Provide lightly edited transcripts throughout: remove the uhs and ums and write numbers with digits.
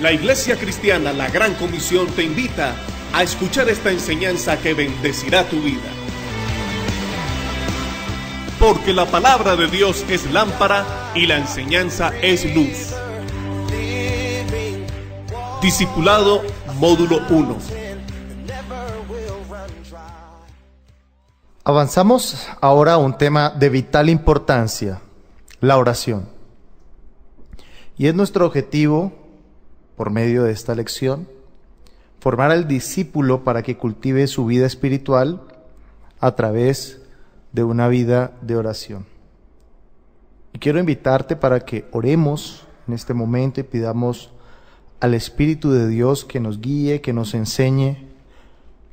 La Iglesia Cristiana La Gran Comisión te invita a escuchar esta enseñanza que bendecirá tu vida. Porque la palabra de Dios es lámpara y la enseñanza es luz. Discipulado, módulo 1. Avanzamos ahora a un tema de vital importancia, la oración. Y es nuestro objetivo, por medio de esta lección, formar al discípulo para que cultive su vida espiritual a través de una vida de oración. Y quiero invitarte para que oremos en este momento y pidamos al Espíritu de Dios que nos guíe, que nos enseñe,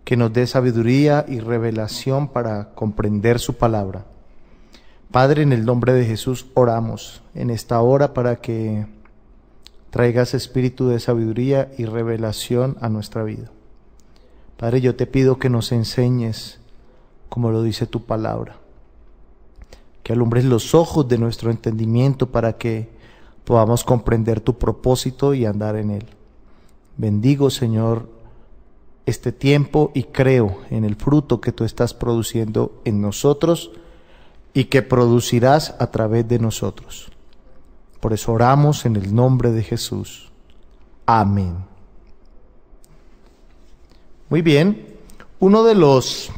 que nos dé sabiduría y revelación para comprender su palabra. Padre, en el nombre de Jesús oramos en esta hora para que traigas espíritu de sabiduría y revelación a nuestra vida. Padre, yo te pido que nos enseñes como lo dice tu palabra, que alumbres los ojos de nuestro entendimiento para que podamos comprender tu propósito y andar en él. Bendigo, Señor, este tiempo y creo en el fruto que tú estás produciendo en nosotros y que producirás a través de nosotros. Por eso oramos en el nombre de Jesús. Amén. Muy bien, uno de los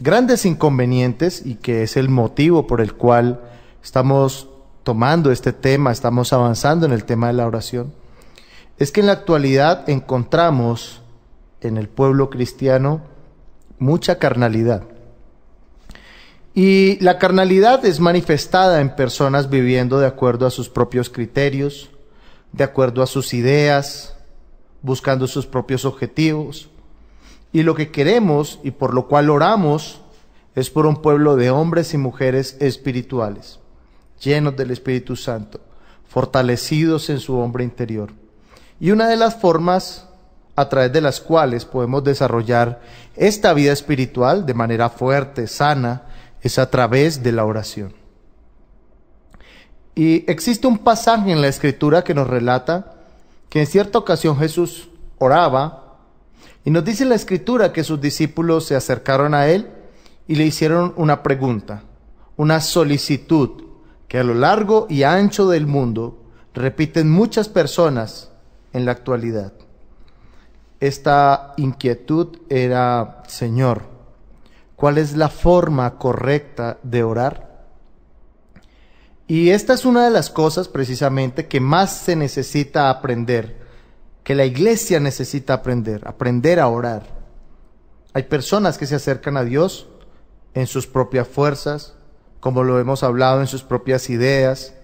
grandes inconvenientes y que es el motivo por el cual estamos tomando este tema, estamos avanzando en el tema de la oración, es que en la actualidad encontramos en el pueblo cristiano mucha carnalidad. Y la carnalidad es manifestada en personas viviendo de acuerdo a sus propios criterios, de acuerdo a sus ideas, buscando sus propios objetivos. Y lo que queremos y por lo cual oramos es por un pueblo de hombres y mujeres espirituales, llenos del Espíritu Santo, fortalecidos en su hombre interior. Y una de las formas a través de las cuales podemos desarrollar esta vida espiritual de manera fuerte, sana, es a través de la oración. Y existe un pasaje en la Escritura que nos relata que en cierta ocasión Jesús oraba y nos dice en la Escritura que sus discípulos se acercaron a él y le hicieron una pregunta, una solicitud que a lo largo y ancho del mundo repiten muchas personas en la actualidad. Esta inquietud era: Señor, ¿cuál es la forma correcta de orar? Y esta es una de las cosas precisamente que más se necesita aprender, que la iglesia necesita aprender a orar. Hay personas que se acercan a Dios en sus propias fuerzas, como lo hemos hablado, en sus propias ideas,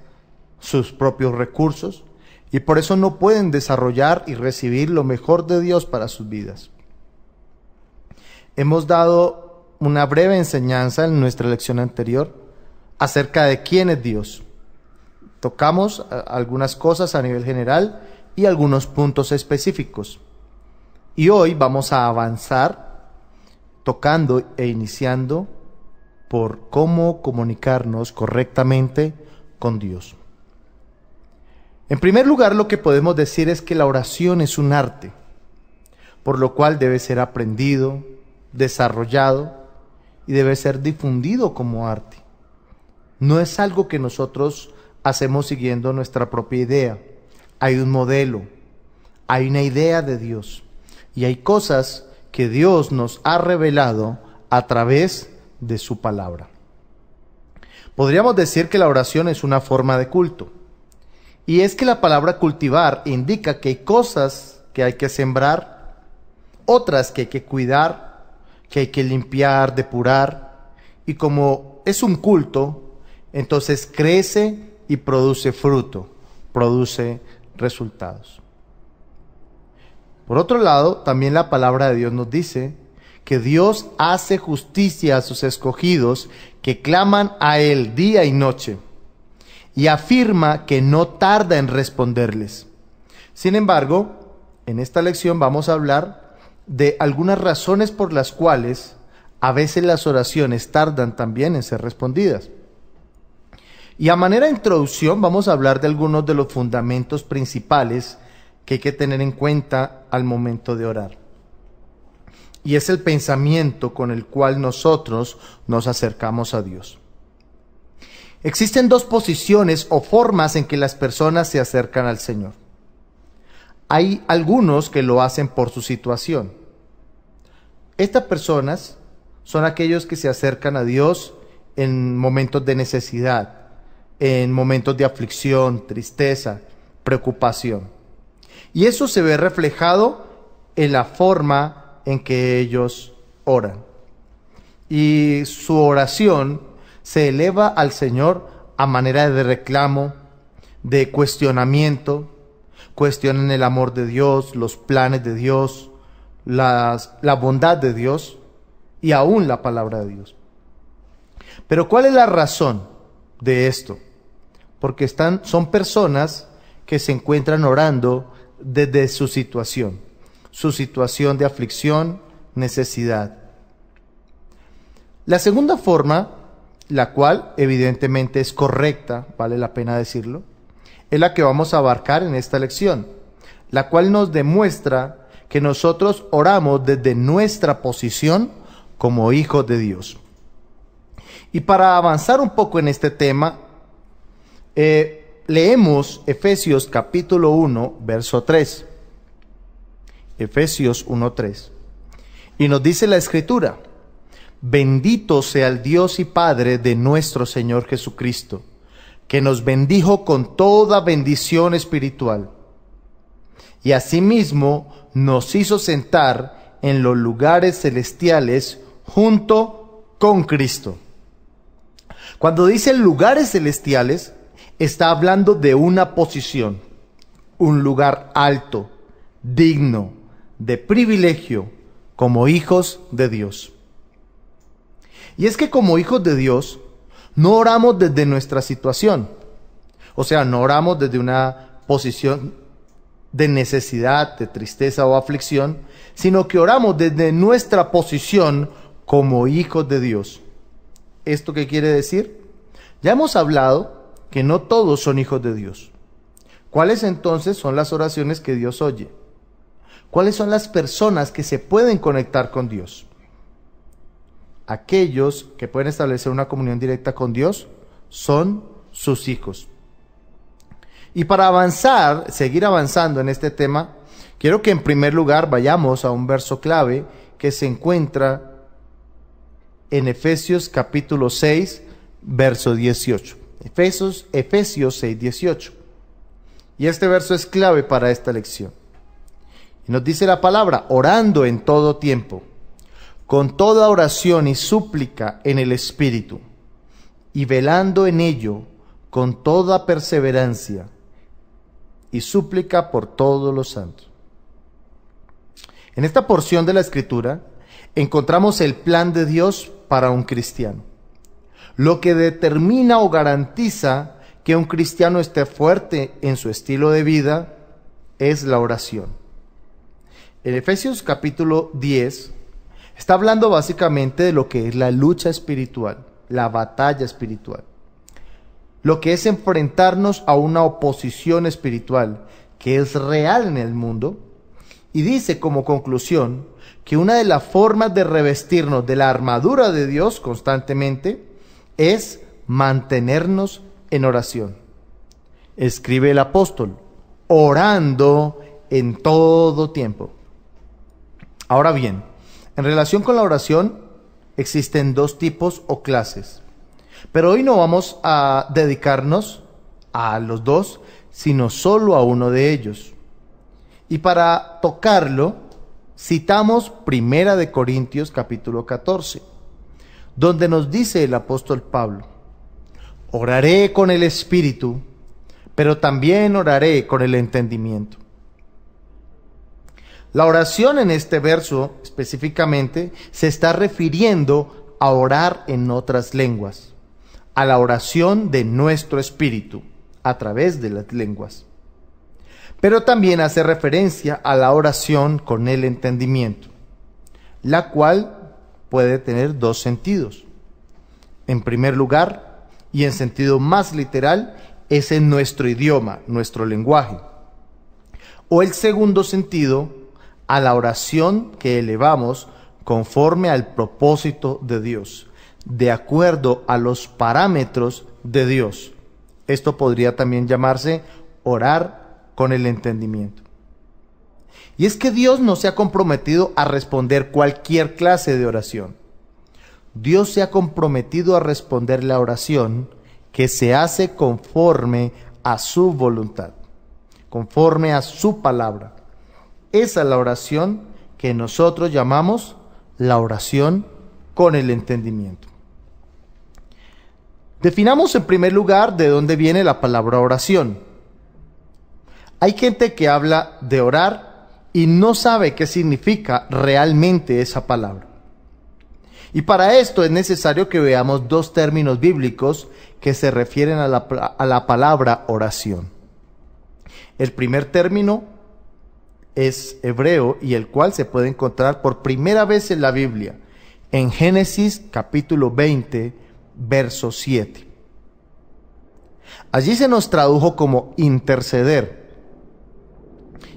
sus propios recursos, y por eso no pueden desarrollar y recibir lo mejor de Dios para sus vidas. Hemos dado una breve enseñanza en nuestra lección anterior acerca de quién es Dios. Tocamos algunas cosas a nivel general y algunos puntos específicos. Y hoy vamos a avanzar tocando e iniciando por cómo comunicarnos correctamente con Dios. En primer lugar, lo que podemos decir es que la oración es un arte, por lo cual debe ser aprendido, desarrollado y debe ser difundido como arte. No es algo que nosotros hacemos siguiendo nuestra propia idea. Hay un modelo, hay una idea de Dios y hay cosas que Dios nos ha revelado a través de su palabra. Podríamos decir que la oración es una forma de culto. Y es que la palabra cultivar indica que hay cosas que hay que sembrar, otras que hay que cuidar, que hay que limpiar, depurar, y como es un culto, entonces crece y produce fruto, produce resultados. Por otro lado, también la palabra de Dios nos dice que Dios hace justicia a sus escogidos que claman a Él día y noche, y afirma que no tarda en responderles. Sin embargo, en esta lección vamos a hablar de algunas razones por las cuales a veces las oraciones tardan también en ser respondidas. Y a manera de introducción vamos a hablar de algunos de los fundamentos principales que hay que tener en cuenta al momento de orar. Y es el pensamiento con el cual nosotros nos acercamos a Dios. Existen dos posiciones o formas en que las personas se acercan al Señor. Hay algunos que lo hacen por su situación. Estas personas son aquellos que se acercan a Dios en momentos de necesidad, en momentos de aflicción, tristeza, preocupación. Y eso se ve reflejado en la forma en que ellos oran. Y su oración se eleva al Señor a manera de reclamo, de cuestionamiento. Cuestionan el amor de Dios, los planes de Dios, la bondad de Dios y aún la palabra de Dios. Pero ¿cuál es la razón de esto? Porque son personas que se encuentran orando desde su situación de aflicción, necesidad. La segunda forma, la cual evidentemente es correcta, vale la pena decirlo, es la que vamos a abarcar en esta lección, la cual nos demuestra que nosotros oramos desde nuestra posición como hijos de Dios. Y para avanzar un poco en este tema, leemos Efesios capítulo 1, verso 3. Efesios 1:3. Y nos dice la Escritura: bendito sea el Dios y Padre de nuestro Señor Jesucristo, que nos bendijo con toda bendición espiritual, y asimismo nos hizo sentar en los lugares celestiales junto con Cristo. Cuando dice lugares celestiales, está hablando de una posición, un lugar alto, digno, de privilegio, como hijos de Dios. Y es que como hijos de Dios, no oramos desde nuestra situación. O sea, no oramos desde una posición de necesidad, de tristeza o aflicción, sino que oramos desde nuestra posición como hijos de Dios. ¿Esto qué quiere decir? Ya hemos hablado que no todos son hijos de Dios. ¿Cuáles entonces son las oraciones que Dios oye? ¿Cuáles son las personas que se pueden conectar con Dios? Aquellos que pueden establecer una comunión directa con Dios son sus hijos. Y para avanzar, seguir avanzando en este tema, quiero que en primer lugar vayamos a un verso clave que se encuentra en Efesios capítulo 6, verso 18. Efesios 6, 18. Y este verso es clave para esta lección. Y nos dice la palabra: orando en todo tiempo, con toda oración y súplica en el Espíritu, y velando en ello con toda perseverancia y súplica por todos los santos. En esta porción de la Escritura encontramos el plan de Dios para un cristiano, lo que determina o garantiza que un cristiano esté fuerte en su estilo de vida es la oración. En Efesios capítulo 10 está hablando básicamente de lo que es la lucha espiritual, la batalla espiritual, lo que es enfrentarnos a una oposición espiritual que es real en el mundo, y dice como conclusión que una de las formas de revestirnos de la armadura de Dios constantemente es mantenernos en oración. Escribe el apóstol: orando en todo tiempo. Ahora bien, en relación con la oración existen dos tipos o clases, pero hoy no vamos a dedicarnos a los dos, sino solo a uno de ellos. Y para tocarlo, citamos 1 Corintios capítulo 14, donde nos dice el apóstol Pablo: oraré con el espíritu, pero también oraré con el entendimiento. La oración en este verso específicamente se está refiriendo a orar en otras lenguas, a la oración de nuestro espíritu a través de las lenguas. Pero también hace referencia a la oración con el entendimiento, la cual puede tener dos sentidos. En primer lugar, y en sentido más literal, es en nuestro idioma, nuestro lenguaje. O el segundo sentido, a la oración que elevamos conforme al propósito de Dios, de acuerdo a los parámetros de Dios. Esto podría también llamarse orar con el entendimiento. Y es que Dios no se ha comprometido a responder cualquier clase de oración. Dios se ha comprometido a responder la oración que se hace conforme a su voluntad, conforme a su palabra. Esa es la oración que nosotros llamamos la oración con el entendimiento. Definamos en primer lugar de dónde viene la palabra oración. Hay gente que habla de orar y no sabe qué significa realmente esa palabra. Y para esto es necesario que veamos dos términos bíblicos que se refieren a la palabra oración. El primer término es hebreo y el cual se puede encontrar por primera vez en la Biblia, en Génesis capítulo 20, verso 7. Allí se nos tradujo como interceder.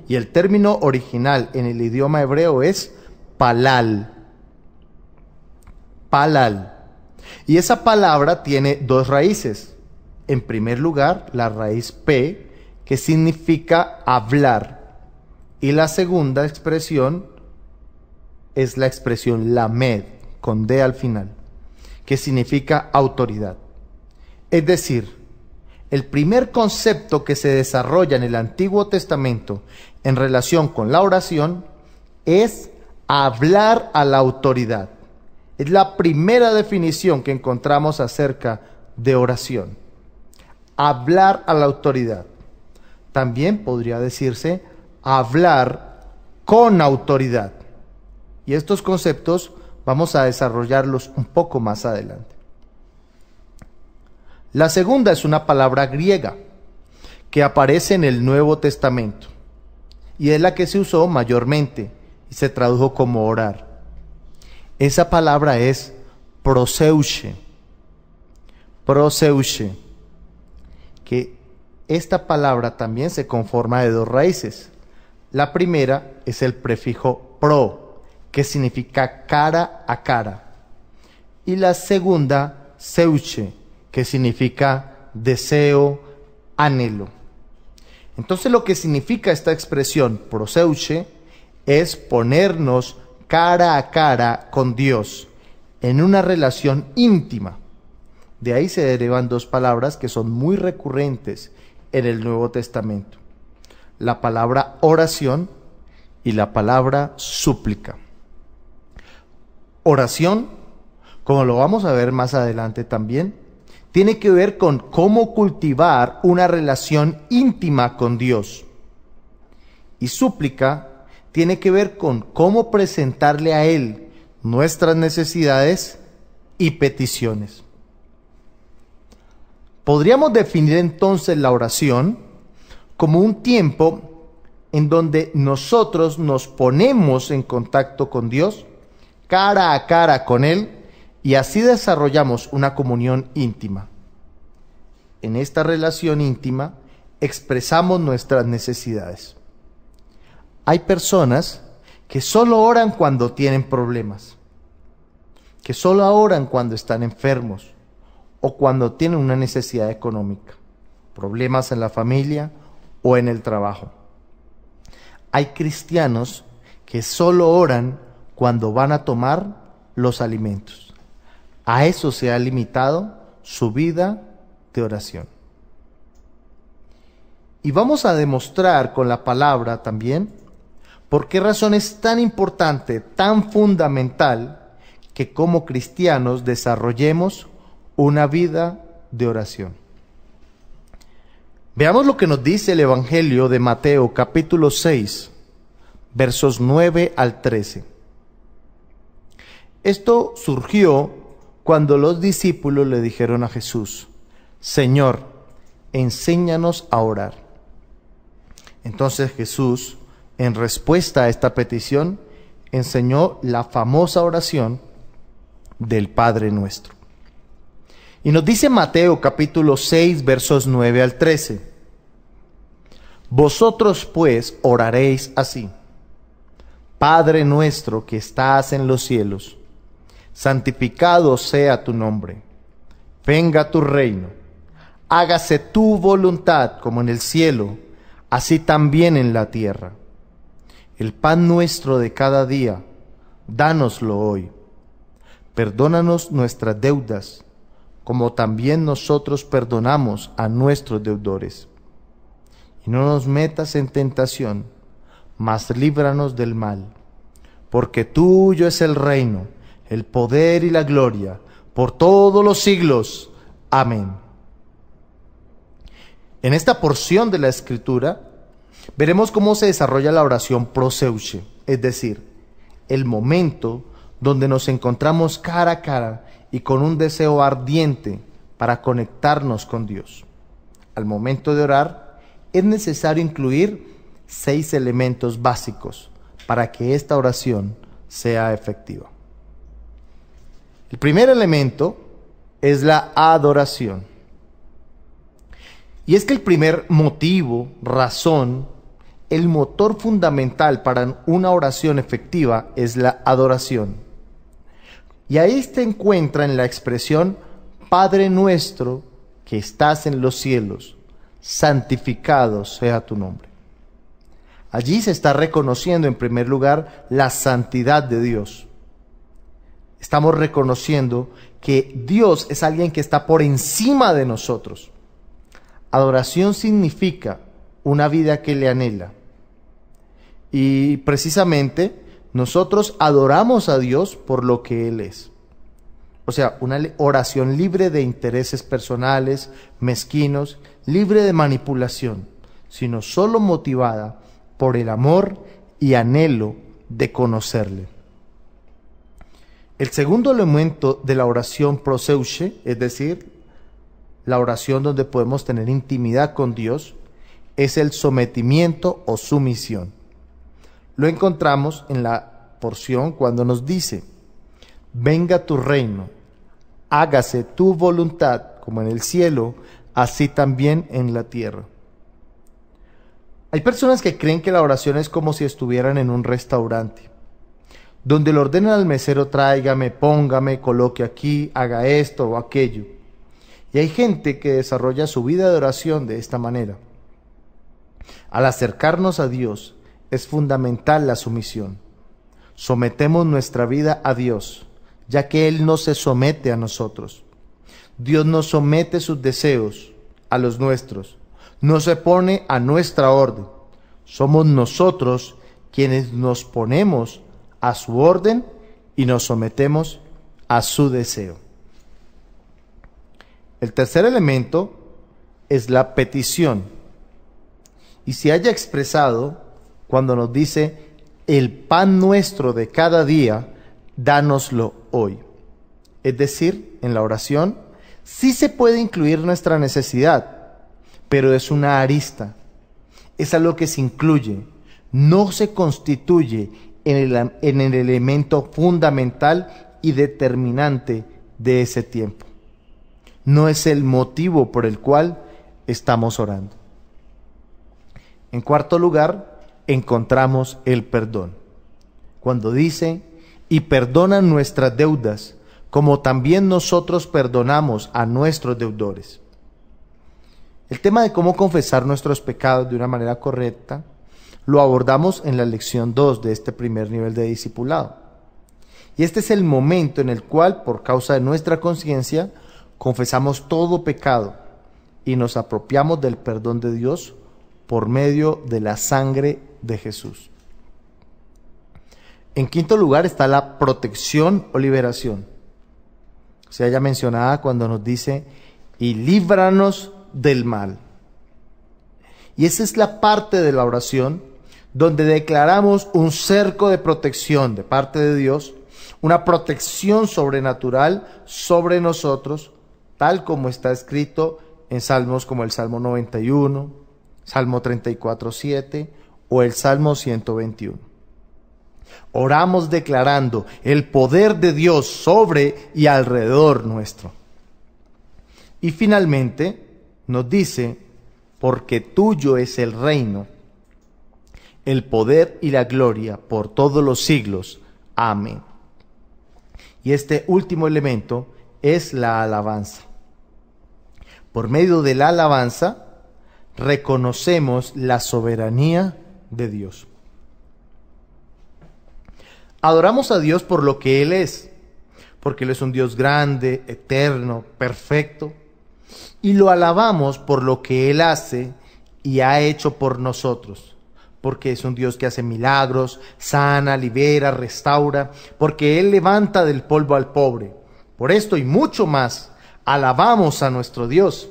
Y el término original en el idioma hebreo es palal. Palal. Y esa palabra tiene dos raíces. En primer lugar, la raíz P, que significa hablar. Y la segunda expresión es la expresión lamed, con D al final, que significa autoridad. Es decir, el primer concepto que se desarrolla en el Antiguo Testamento en relación con la oración es hablar a la autoridad. Es la primera definición que encontramos acerca de oración. Hablar a la autoridad. También podría decirse hablar con autoridad. Y estos conceptos vamos a desarrollarlos un poco más adelante. La segunda es una palabra griega que aparece en el Nuevo Testamento y es la que se usó mayormente y se tradujo como orar. Esa palabra es proseuche. Proseuche. Que esta palabra también se conforma de dos raíces. La primera es el prefijo pro, que significa cara a cara. Y la segunda, seuche, que significa deseo, anhelo. Entonces lo que significa esta expresión proseuche es ponernos cara a cara con Dios en una relación íntima. De ahí se derivan dos palabras que son muy recurrentes en el Nuevo Testamento: la palabra oración y la palabra súplica. Oración, como lo vamos a ver más adelante también, tiene que ver con cómo cultivar una relación íntima con Dios. Y súplica tiene que ver con cómo presentarle a Él nuestras necesidades y peticiones. Podríamos definir entonces la oración como un tiempo en donde nosotros nos ponemos en contacto con Dios, cara a cara con Él, y así desarrollamos una comunión íntima. En esta relación íntima expresamos nuestras necesidades. Hay personas que solo oran cuando tienen problemas, que solo oran cuando están enfermos o cuando tienen una necesidad económica, problemas en la familia o en el trabajo. Hay cristianos que solo oran cuando van a tomar los alimentos. A eso se ha limitado su vida de oración. Y vamos a demostrar con la palabra también por qué razón es tan importante, tan fundamental, que como cristianos desarrollemos una vida de oración. Veamos lo que nos dice el Evangelio de Mateo, capítulo 6, versos 9 al 13. Esto surgió cuando los discípulos le dijeron a Jesús: Señor, enséñanos a orar. Entonces Jesús, en respuesta a esta petición, enseñó la famosa oración del Padre Nuestro. Y nos dice Mateo capítulo 6, versos 9 al 13: Vosotros pues oraréis así: Padre nuestro que estás en los cielos, santificado sea tu nombre. Venga tu reino. Hágase tu voluntad como en el cielo, así también en la tierra. El pan nuestro de cada día, dánoslo hoy. Perdónanos nuestras deudas, como también nosotros perdonamos a nuestros deudores. Y no nos metas en tentación, mas líbranos del mal. Porque tuyo es el reino, el poder y la gloria, por todos los siglos. Amén. En esta porción de la Escritura, veremos cómo se desarrolla la oración proseuche, es decir, el momento donde nos encontramos cara a cara y con un deseo ardiente para conectarnos con Dios. Al momento de orar, es necesario incluir 6 elementos básicos para que esta oración sea efectiva. El primer elemento es la adoración. Y es que el primer motivo, razón, el motor fundamental para una oración efectiva es la adoración. Y ahí se encuentra en la expresión Padre nuestro que estás en los cielos, santificado sea tu nombre. Allí se está reconociendo en primer lugar la santidad de Dios. Estamos reconociendo que Dios es alguien que está por encima de nosotros. Adoración significa una vida que le anhela. Y precisamente nosotros adoramos a Dios por lo que Él es. O sea, una oración libre de intereses personales, mezquinos, libre de manipulación, sino solo motivada por el amor y anhelo de conocerle. El segundo elemento de la oración proseuche, es decir, la oración donde podemos tener intimidad con Dios, es el sometimiento o sumisión. Lo encontramos en la porción cuando nos dice: venga tu reino, hágase tu voluntad como en el cielo, así también en la tierra. Hay personas que creen que la oración es como si estuvieran en un restaurante, donde le ordenan al mesero: tráigame, póngame, coloque aquí, haga esto o aquello. Y hay gente que desarrolla su vida de oración de esta manera. Al acercarnos a Dios, es fundamental la sumisión. Sometemos nuestra vida a Dios, ya que Él no se somete a nosotros. Dios no somete sus deseos a los nuestros, no se pone a nuestra orden. Somos nosotros quienes nos ponemos a su orden y nos sometemos a su deseo. El tercer elemento es la petición. Y se haya expresado cuando nos dice: el pan nuestro de cada día, dánoslo hoy. Es decir, en la oración sí se puede incluir nuestra necesidad, pero es una arista. Es algo que se incluye, no se constituye en el elemento fundamental y determinante de ese tiempo. No es el motivo por el cual estamos orando. En cuarto lugar, encontramos el perdón. Cuando dice: y perdona nuestras deudas, como también nosotros perdonamos a nuestros deudores. El tema de cómo confesar nuestros pecados de una manera correcta lo abordamos en la lección 2 de este primer nivel de discipulado. Y este es el momento en el cual, por causa de nuestra conciencia, confesamos todo pecado y nos apropiamos del perdón de Dios por medio de la sangre de Jesús. En quinto lugar está la protección o liberación. O sea, ya mencionada cuando nos dice: y líbranos del mal. Y esa es la parte de la oración donde declaramos un cerco de protección de parte de Dios, una protección sobrenatural sobre nosotros, tal como está escrito en salmos como el Salmo 91, Salmo 34:7 o el Salmo 121. Oramos declarando el poder de Dios sobre y alrededor nuestro. Y finalmente nos dice: porque tuyo es el reino, el poder y la gloria por todos los siglos. Amén. Y este último elemento es la alabanza. Por medio de la alabanza, reconocemos la soberanía de Dios. Adoramos a Dios por lo que Él es, porque Él es un Dios grande, eterno, perfecto, y lo alabamos por lo que Él hace y ha hecho por nosotros, porque es un Dios que hace milagros, sana, libera, restaura, porque Él levanta del polvo al pobre. Por esto y mucho más, alabamos a nuestro Dios.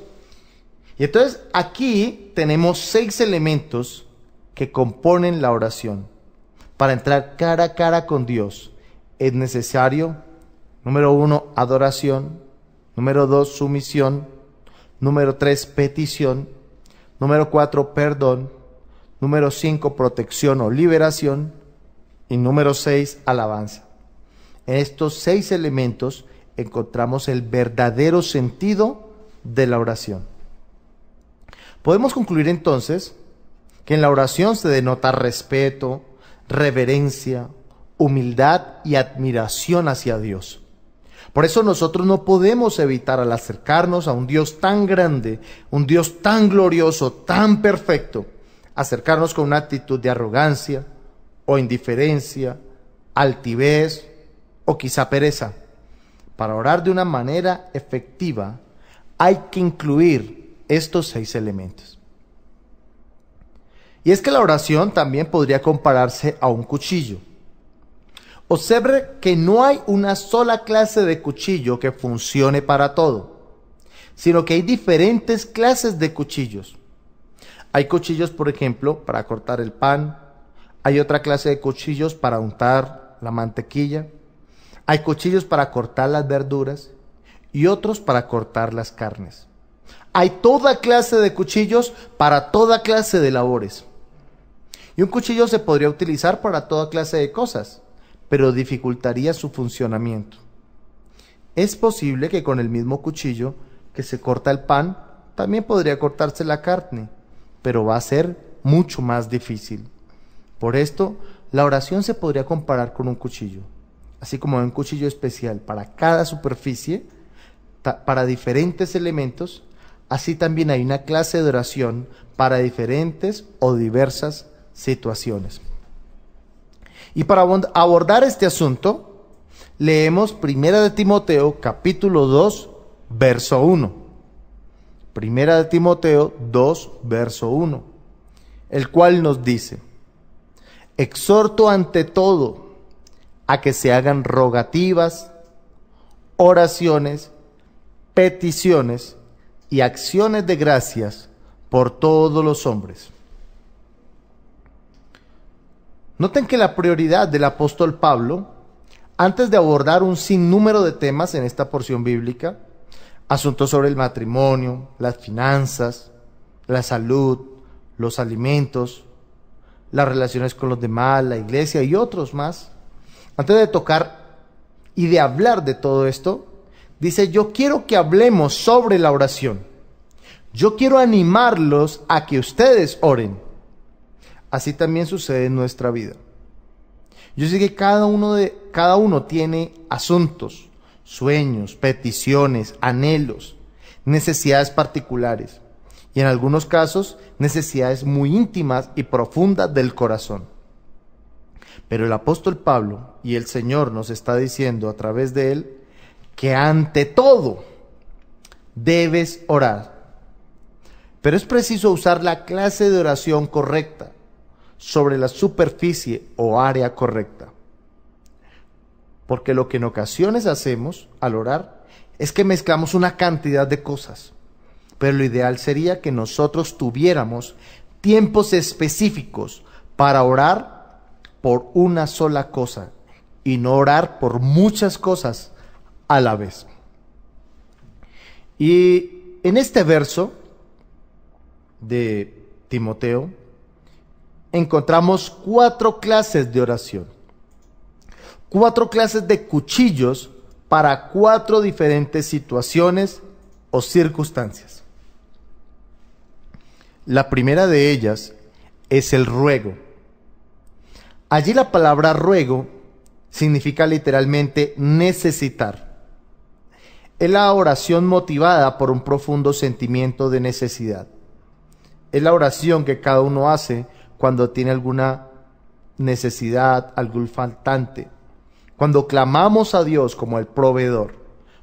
Y entonces aquí tenemos 6 elementos que componen la oración. Para entrar cara a cara con Dios es necesario, número 1, adoración, número 2, sumisión, número 3, petición, número 4, perdón, número 5, protección o liberación, y número 6, alabanza. En estos 6 elementos encontramos el verdadero sentido de la oración. Podemos concluir entonces que en la oración se denota respeto, reverencia, humildad y admiración hacia Dios. Por eso nosotros no podemos evitar al acercarnos a un Dios tan grande, un Dios tan glorioso, tan perfecto, acercarnos con una actitud de arrogancia o indiferencia, altivez o quizá pereza. Para orar de una manera efectiva hay que incluir estos 6 elementos. Y es que la oración también podría compararse a un cuchillo. Observe que no hay una sola clase de cuchillo que funcione para todo, sino que hay diferentes clases de cuchillos. Hay cuchillos, por ejemplo, para cortar el pan, hay otra clase de cuchillos para untar la mantequilla, hay cuchillos para cortar las verduras y otros para cortar las carnes. Hay toda clase de cuchillos para toda clase de labores. Y un cuchillo se podría utilizar para toda clase de cosas, pero dificultaría su funcionamiento. Es posible que con el mismo cuchillo que se corta el pan, también podría cortarse la carne, pero va a ser mucho más difícil. Por esto, la oración se podría comparar con un cuchillo, así como hay un cuchillo especial para cada superficie, para diferentes elementos, así también hay una clase de oración para diferentes o diversas situaciones. Y para abordar este asunto, leemos 1 de Timoteo capítulo 2, verso 1. 1 de Timoteo 2, verso 1, el cual nos dice: exhorto ante todo a que se hagan rogativas, oraciones, peticiones y acciones de gracias por todos los hombres. Noten que la prioridad del apóstol Pablo, antes de abordar un sinnúmero de temas en esta porción bíblica, asuntos sobre el matrimonio, las finanzas, la salud, los alimentos, las relaciones con los demás, la iglesia y otros más, antes de tocar y de hablar de todo esto, dice: yo quiero que hablemos sobre la oración. Yo quiero animarlos a que ustedes oren. Así también sucede en nuestra vida. Yo sé que cada uno tiene asuntos, sueños, peticiones, anhelos, necesidades particulares y en algunos casos necesidades muy íntimas y profundas del corazón. Pero el apóstol Pablo y el Señor nos está diciendo a través de él que ante todo debes orar. Pero es preciso usar la clase de oración correcta sobre la superficie o área correcta. Porque lo que en ocasiones hacemos al orar es que mezclamos una cantidad de cosas. Pero lo ideal sería que nosotros tuviéramos tiempos específicos para orar por una sola cosa y no orar por muchas cosas a la vez. Y en este verso de Timoteo encontramos 4 clases de oración, 4 clases de cuchillos para 4 diferentes situaciones o circunstancias. La primera de ellas es el ruego. Allí la palabra ruego significa literalmente necesitar. Es la oración motivada por un profundo sentimiento de necesidad. Es la oración que cada uno hace cuando tiene alguna necesidad, algún faltante. Cuando clamamos a Dios como el proveedor,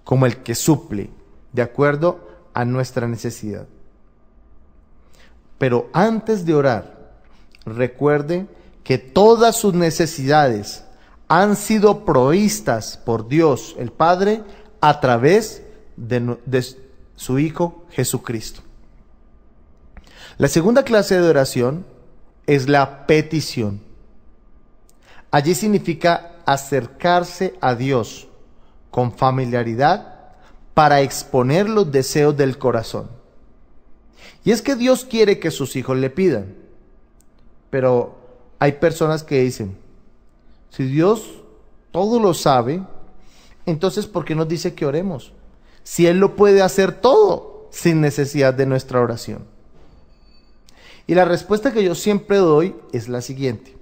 como el que suple, de acuerdo a nuestra necesidad. Pero antes de orar, recuerde que todas sus necesidades han sido provistas por Dios el Padre a través de su Hijo Jesucristo. La segunda clase de oración es la petición. Allí significa acercarse a Dios con familiaridad para exponer los deseos del corazón. Y es que Dios quiere que sus hijos le pidan, pero hay personas que dicen, si Dios todo lo sabe, entonces ¿por qué nos dice que oremos? Si Él lo puede hacer todo sin necesidad de nuestra oración. Y la respuesta que yo siempre doy es la siguiente.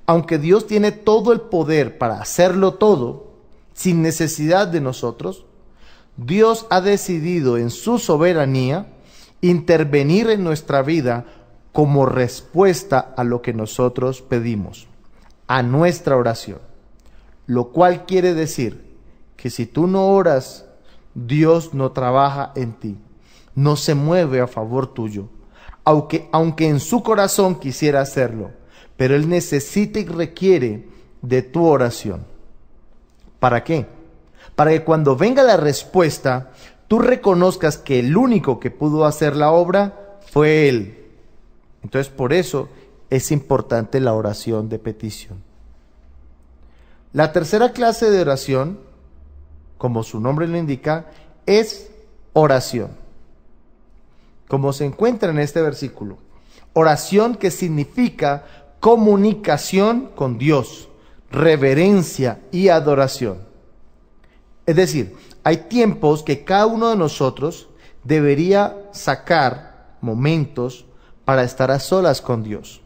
Aunque Dios tiene todo el poder para hacerlo todo, sin necesidad de nosotros, Dios ha decidido en su soberanía intervenir en nuestra vida como respuesta a lo que nosotros pedimos, a nuestra oración. Lo cual quiere decir que si tú no oras, Dios no trabaja en ti, no se mueve a favor tuyo, aunque en su corazón quisiera hacerlo, pero Él necesita y requiere de tu oración. ¿Para qué? Para que cuando venga la respuesta, tú reconozcas que el único que pudo hacer la obra fue Él. Entonces, por eso es importante la oración de petición. La tercera clase de oración, como su nombre lo indica, es oración. Como se encuentra en este versículo. Oración que significa comunicación con Dios, reverencia y adoración. Es decir, hay tiempos que cada uno de nosotros debería sacar momentos para estar a solas con Dios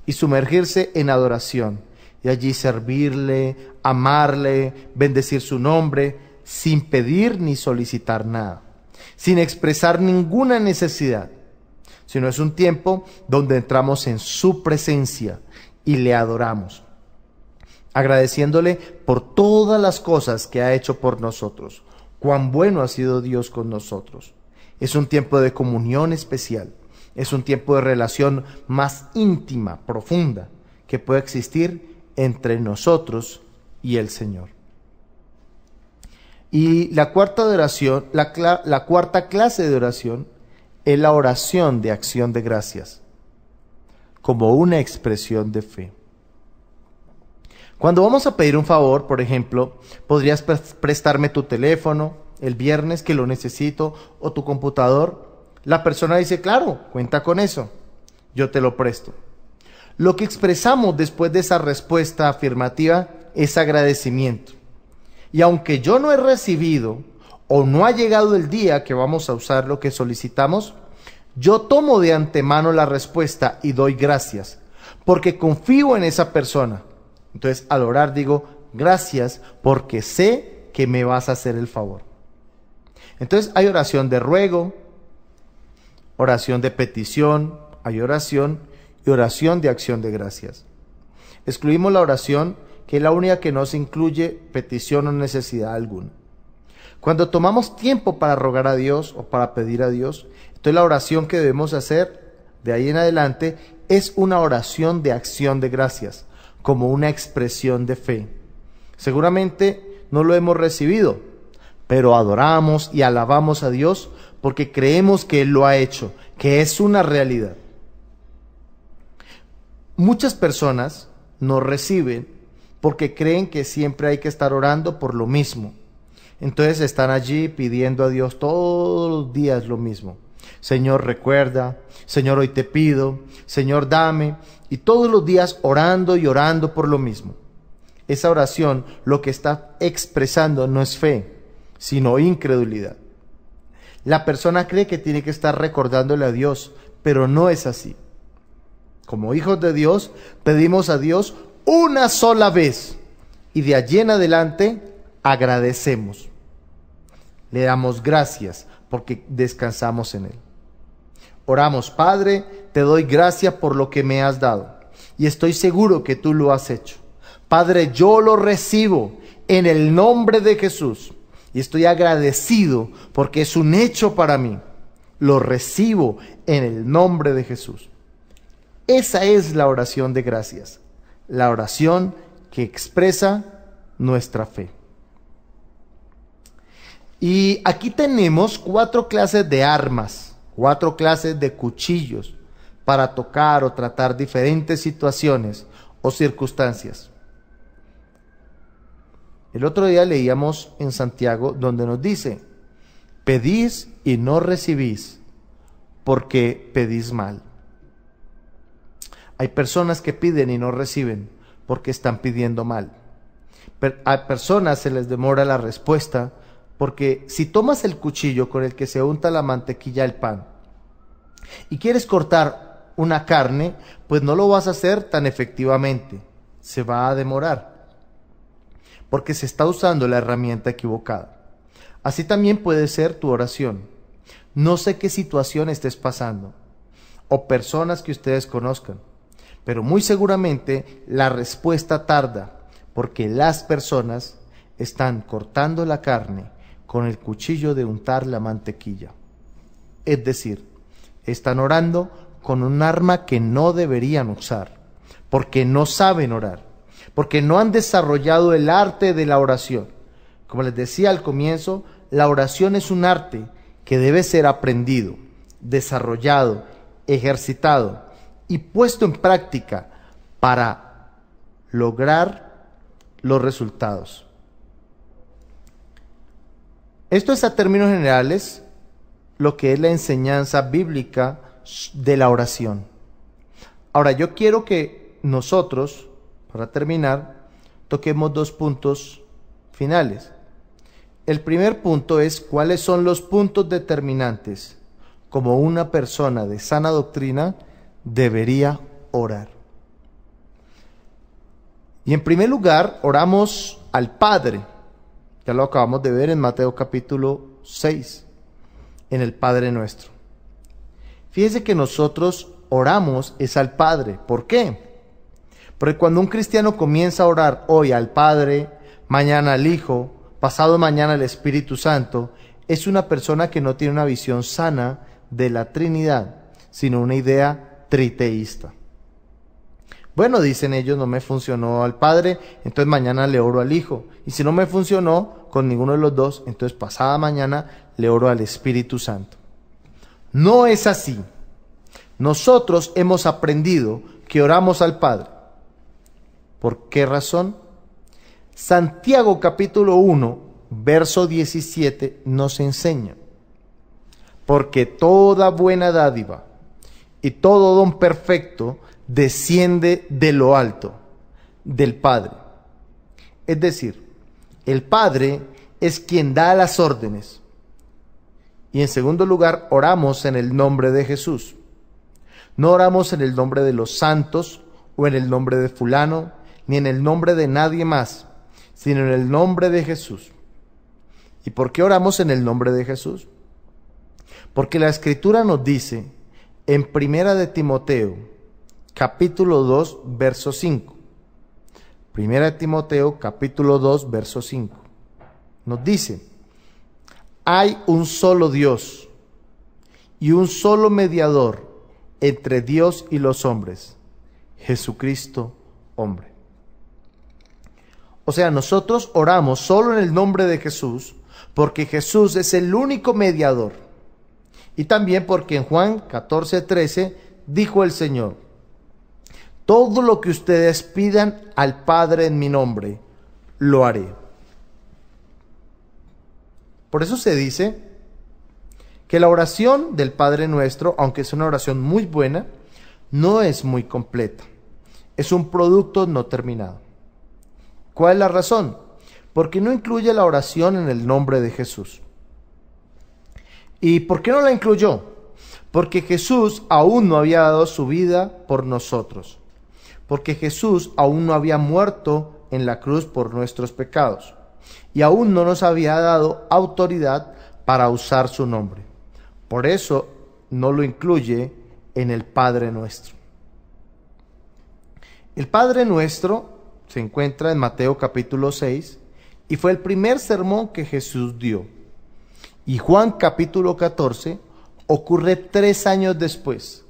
y sumergirse en adoración y allí servirle, amarle, bendecir su nombre, sin pedir ni solicitar nada, sin expresar ninguna necesidad, sino es un tiempo donde entramos en su presencia y le adoramos, agradeciéndole por todas las cosas que ha hecho por nosotros, cuán bueno ha sido Dios con nosotros. Es un tiempo de comunión especial, es un tiempo de relación más íntima, profunda, que puede existir entre nosotros y el Señor. Y la cuarta clase de oración es la oración de acción de gracias, como una expresión de fe. Cuando vamos a pedir un favor, por ejemplo, podrías prestarme tu teléfono el viernes que lo necesito o tu computador. La persona dice, claro, cuenta con eso, yo te lo presto. Lo que expresamos después de esa respuesta afirmativa es agradecimiento. Y aunque yo no he recibido o no ha llegado el día que vamos a usar lo que solicitamos, yo tomo de antemano la respuesta y doy gracias, porque confío en esa persona. Entonces al orar digo, gracias porque sé que me vas a hacer el favor. Entonces hay oración de ruego, oración de petición, hay oración y oración de acción de gracias. Excluimos la oración, que es la única que no se incluye petición o necesidad alguna. Cuando tomamos tiempo para rogar a Dios o para pedir a Dios, entonces la oración que debemos hacer de ahí en adelante es una oración de acción de gracias, como una expresión de fe. Seguramente no lo hemos recibido, pero adoramos y alabamos a Dios porque creemos que Él lo ha hecho, que es una realidad. Muchas personas no reciben porque creen que siempre hay que estar orando por lo mismo. Entonces están allí pidiendo a Dios todos los días lo mismo. Señor, recuerda, Señor, hoy te pido, Señor, dame, y todos los días orando y orando por lo mismo. Esa oración lo que está expresando no es fe, sino incredulidad. La persona cree que tiene que estar recordándole a Dios pero no es así. Como hijos de Dios, pedimos a Dios una sola vez y de allí en adelante agradecemos. Le damos gracias porque descansamos en Él. Oramos: Padre, te doy gracias por lo que me has dado y estoy seguro que tú lo has hecho. Padre, yo lo recibo en el nombre de Jesús y estoy agradecido porque es un hecho para mí. Lo recibo en el nombre de Jesús. Esa es la oración de gracias, la oración que expresa nuestra fe. Y aquí tenemos 4 clases de armas, 4 clases de cuchillos para tocar o tratar diferentes situaciones o circunstancias. El otro día leíamos en Santiago donde nos dice: pedís y no recibís, porque pedís mal. Hay personas que piden y no reciben porque están pidiendo mal. A personas se les demora la respuesta porque si tomas el cuchillo con el que se unta la mantequilla al pan y quieres cortar una carne, pues no lo vas a hacer tan efectivamente. Se va a demorar porque se está usando la herramienta equivocada. Así también puede ser tu oración. No sé qué situación estés pasando o personas que ustedes conozcan, pero muy seguramente la respuesta tarda porque las personas están cortando la carne con el cuchillo de untar la mantequilla. Es decir, están orando con un arma que no deberían usar, porque no saben orar, porque no han desarrollado el arte de la oración. Como les decía al comienzo, la oración es un arte que debe ser aprendido, desarrollado, ejercitado y puesto en práctica para lograr los resultados. Esto es a términos generales lo que es la enseñanza bíblica de la oración. Ahora yo quiero que nosotros, para terminar, toquemos 2 puntos finales. El primer punto es cuáles son los puntos determinantes como una persona de sana doctrina debería orar. Y en primer lugar, oramos al Padre. Ya lo acabamos de ver en Mateo capítulo 6, en el Padre Nuestro. Fíjese que nosotros oramos es al Padre. ¿Por qué? Porque cuando un cristiano comienza a orar hoy al Padre, mañana al Hijo, pasado mañana al Espíritu Santo, es una persona que no tiene una visión sana de la Trinidad, sino una idea triteísta. Bueno, dicen ellos, no me funcionó al Padre, entonces mañana le oro al Hijo. Y si no me funcionó con ninguno de los dos, entonces pasada mañana le oro al Espíritu Santo. No es así. Nosotros hemos aprendido que oramos al Padre. ¿Por qué razón? Santiago capítulo 1, verso 17 nos enseña: porque toda buena dádiva y todo don perfecto desciende de lo alto, del Padre. Es decir, el Padre es quien da las órdenes. Y en segundo lugar, oramos en el nombre de Jesús. No oramos en el nombre de los santos o en el nombre de fulano, ni en el nombre de nadie más, sino en el nombre de Jesús. ¿Y por qué oramos en el nombre de Jesús? Porque la Escritura nos dice en Primera de Timoteo, capítulo 2, verso 5. Primera de Timoteo, capítulo 2, verso 5. Nos dice: hay un solo Dios y un solo mediador entre Dios y los hombres, Jesucristo, hombre. O sea, nosotros oramos solo en el nombre de Jesús, porque Jesús es el único mediador. Y también porque en Juan 14:13 dijo el Señor: todo lo que ustedes pidan al Padre en mi nombre, lo haré. Por eso se dice que la oración del Padre Nuestro, aunque es una oración muy buena, no es muy completa. Es un producto no terminado. ¿Cuál es la razón? Porque no incluye la oración en el nombre de Jesús. ¿Y por qué no la incluyó? porque Jesús aún no había dado su vida por nosotros, porque Jesús aún no había muerto en la cruz por nuestros pecados, y aún no nos había dado autoridad para usar su nombre. Por eso no lo incluye en el Padre Nuestro. El Padre Nuestro se encuentra en Mateo capítulo 6 y fue el primer sermón que Jesús dio. Y Juan capítulo 14 ocurre 3 años después,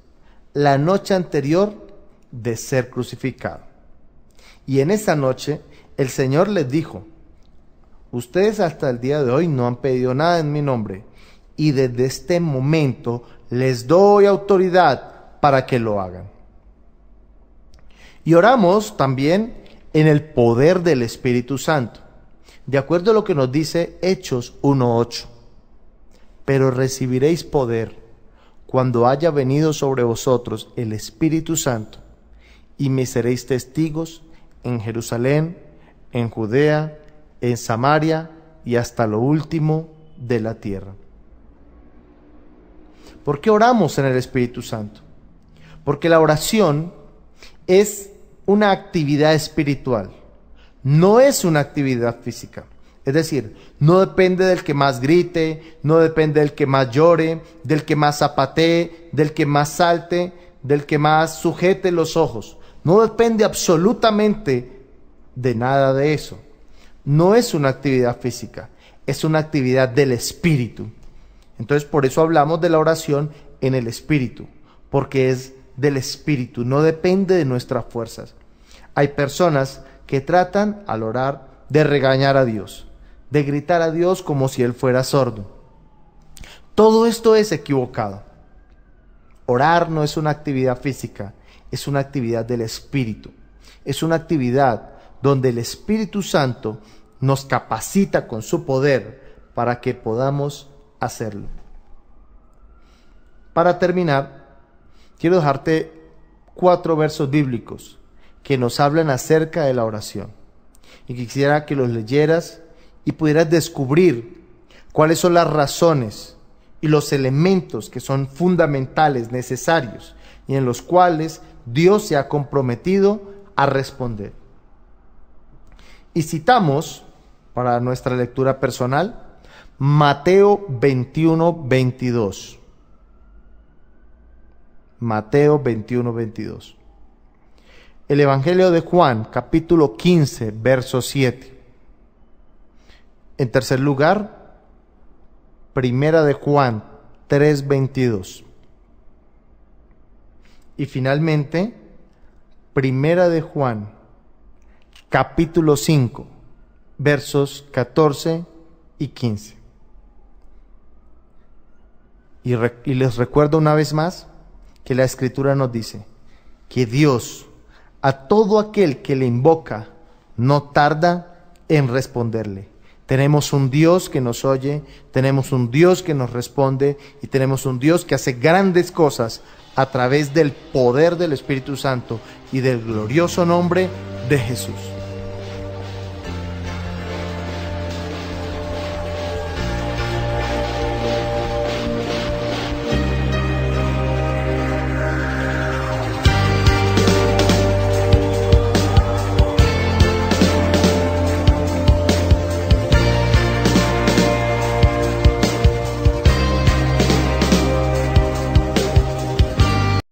la noche anterior de ser crucificado. Y en esa noche el Señor les dijo: ustedes hasta el día de hoy no han pedido nada en mi nombre, y desde este momento les doy autoridad para que lo hagan. Y oramos también en el poder del Espíritu Santo, de acuerdo a lo que nos dice Hechos 1:8. Pero recibiréis poder cuando haya venido sobre vosotros el Espíritu Santo, y me seréis testigos en Jerusalén, en Judea, en Samaria y hasta lo último de la tierra. ¿Por qué oramos en el Espíritu Santo? Porque la oración es una actividad espiritual, no es una actividad física. Es decir, no depende del que más grite, no depende del que más llore, del que más zapatee, del que más salte, del que más sujete los ojos. No depende absolutamente de nada de eso. No es una actividad física, es una actividad del Espíritu. Entonces, por eso hablamos de la oración en el Espíritu, porque es del Espíritu, no depende de nuestras fuerzas. Hay personas que tratan al orar de regañar a Dios, de gritar a Dios como si Él fuera sordo. Todo esto es equivocado. Orar no es una actividad física, es una actividad del Espíritu. Es una actividad donde el Espíritu Santo nos capacita con su poder para que podamos hacerlo. Para terminar, quiero dejarte 4 versos bíblicos que nos hablan acerca de la oración. Y quisiera que los leyeras y pudieras descubrir cuáles son las razones y los elementos que son fundamentales, necesarios, y en los cuales Dios se ha comprometido a responder. Y citamos, para nuestra lectura personal, Mateo 21:22. Mateo 21:22. El Evangelio de Juan, capítulo 15, verso 7. En tercer lugar, Primera de Juan 3:22. Y finalmente, Primera de Juan, capítulo 5, versos 14 y 15. Y les recuerdo una vez más que la Escritura nos dice que Dios, a todo aquel que le invoca, no tarda en responderle. Tenemos un Dios que nos oye, tenemos un Dios que nos responde y tenemos un Dios que hace grandes cosas a través del poder del Espíritu Santo y del glorioso nombre de Jesús.